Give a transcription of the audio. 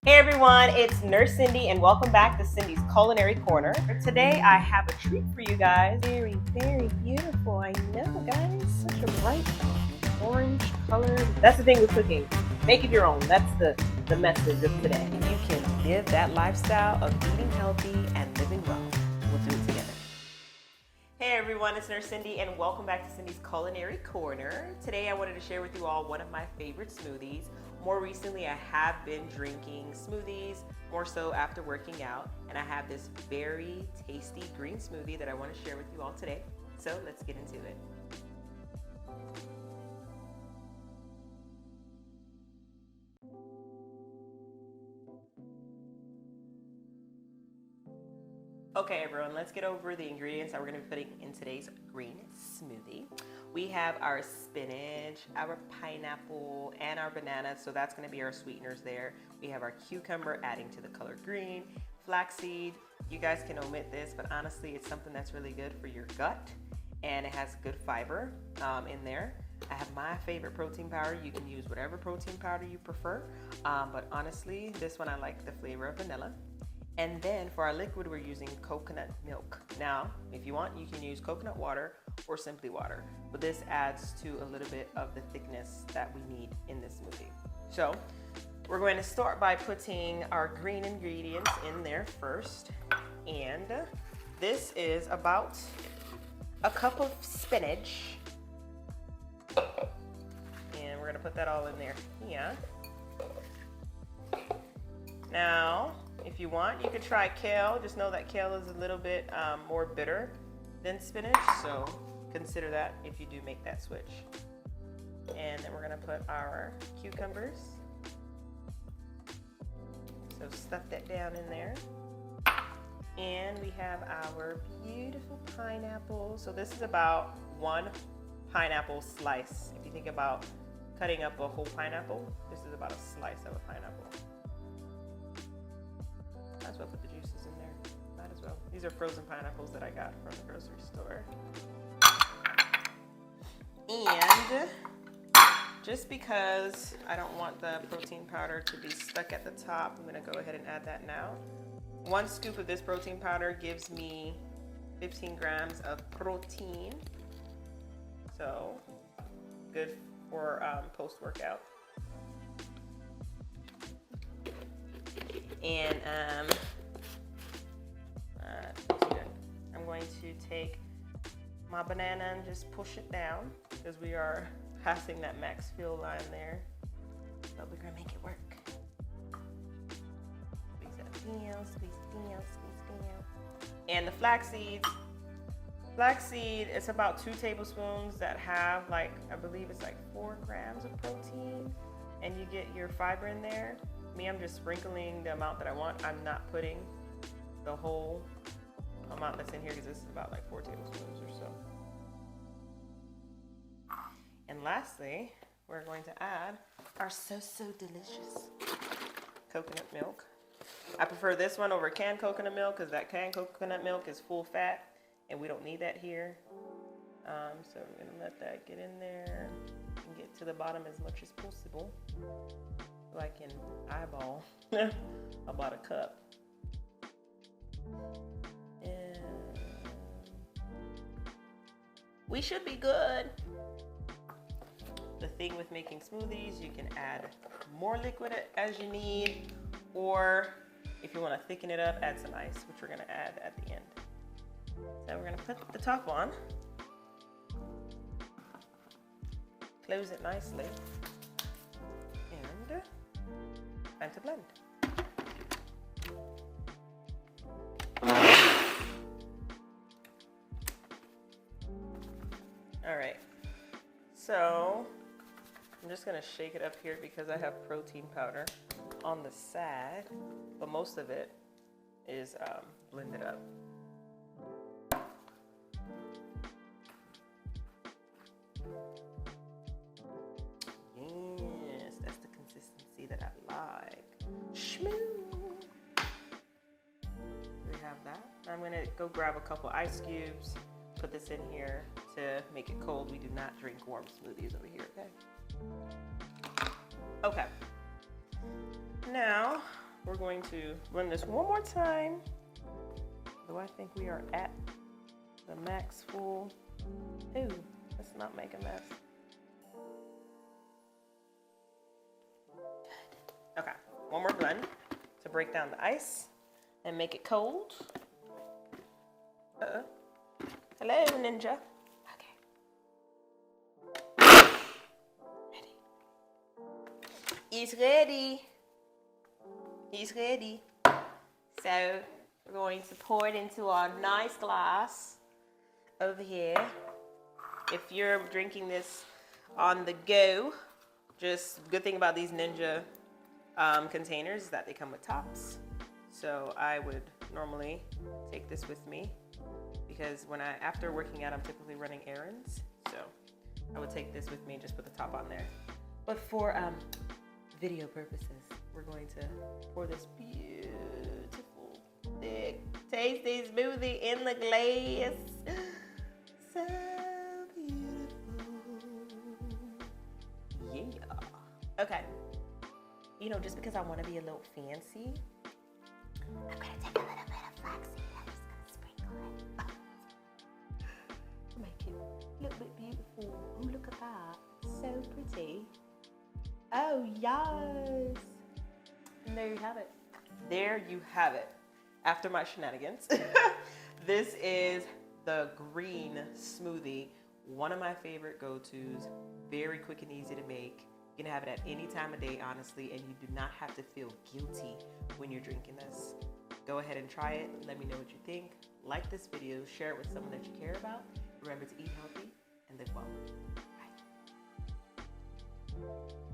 Hey everyone, it's Nurse Cindy and welcome back to Cindy's Culinary Corner. Today I have a treat for you guys. Very, very beautiful. I know, guys. Such a bright orange color. That's the thing with cooking. Make it your own. That's the message of today. You can live that lifestyle of eating healthy and living well. We'll do it together. Hey everyone, it's Nurse Cindy and welcome back to Cindy's Culinary Corner. Today I wanted to share with you all one of my favorite smoothies. More recently, I have been drinking smoothies, more so after working out, and I have this very tasty green smoothie that I want to share with you all today. So let's get into it. Okay everyone, let's get over the ingredients that we're going to be putting in today's green smoothie. We have our spinach, our pineapple, and our banana, so that's going to be our sweeteners there. We have our cucumber, adding to the color green, flaxseed. You guys can omit this, but honestly it's something that's really good for your gut, and it has good fiber in there. I have my favorite protein powder. You can use whatever protein powder you prefer, but honestly this one I like the flavor of vanilla. And then for our liquid, we're using coconut milk. Now, if you want, you can use coconut water or simply water, but this adds to a little bit of the thickness that we need in this smoothie. So we're going to start by putting our green ingredients in there first. And this is about a cup of spinach. And we're gonna put that all in there here. Now, if you want, you could try kale. Just know that kale is a little bit more bitter than spinach, so consider that if you do make that switch. And then we're gonna put our cucumbers. So stuff that down in there. And we have our beautiful pineapple. So this is about one pineapple slice. If you think about cutting up a whole pineapple, this is about a slice of a pineapple. Might as well put the juices in there. Might as well. These are frozen pineapples that I got from the grocery store. And just because I don't want the protein powder to be stuck at the top, I'm gonna go ahead and add that now. 1 scoop of this protein powder gives me 15 grams of protein. So good for post-workout. And I'm going to take my banana and just push it down because we are passing that max fuel line there. But we're gonna make it work. Squeeze that down, squeeze it down, squeeze it down. And the flaxseed. Flaxseed, it's about 2 tablespoons that have I believe it's 4 grams of protein, and you get your fiber in there. Me, I'm just sprinkling the amount that I want. I'm not putting the whole amount that's in here because this is about 4 tablespoons or so. And lastly, we're going to add our so delicious coconut milk. I prefer this one over canned coconut milk because that canned coconut milk is full fat and we don't need that here. So I'm gonna let that get in there and get to the bottom as much as possible. So I can eyeball about a cup. And we should be good. The thing with making smoothies, you can add more liquid as you need, or if you want to thicken it up, add some ice, which we're going to add at the end. So we're going to put the top on, close it nicely, and time to blend. All right, so I'm just gonna shake it up here because I have protein powder on the side, but most of it is blended up. Yes, that's the consistency that I like. Schmoo. We have that. I'm gonna go grab a couple ice cubes, put this in here to make it cold. We do not drink warm smoothies over here, okay? Okay. Now we're going to blend this one more time. Though I think we are at the max full. Ooh, let's not make a mess. Good. Okay, one more blend to break down the ice and make it cold. Hello, Ninja. Okay. Ready. He's ready. He's ready. So we're going to pour it into our nice glass over here. If you're drinking this on the go, just good thing about these Ninja containers is that they come with tops. So I would normally take this with me because after working out, I'm typically running errands. So I would take this with me and just put the top on there. But for video purposes, we're going to pour this beautiful, thick, tasty smoothie in the glass. So beautiful. Yeah. Okay. You know, just because I want to be a little fancy, I'm going to take a little bit of flaxseed. I'm just going to sprinkle it. Make it a little bit beautiful. Oh, look at that. So pretty. Oh, yes. And there you have it. There you have it. After my shenanigans, this is the Green Smoothie. One of my favorite go-tos. Very quick and easy to make. You can have it at any time of day, honestly, and you do not have to feel guilty when you're drinking this. Go ahead and try it. Let me know what you think. Like this video. Share it with someone that you care about. Remember to eat healthy and live well. Bye.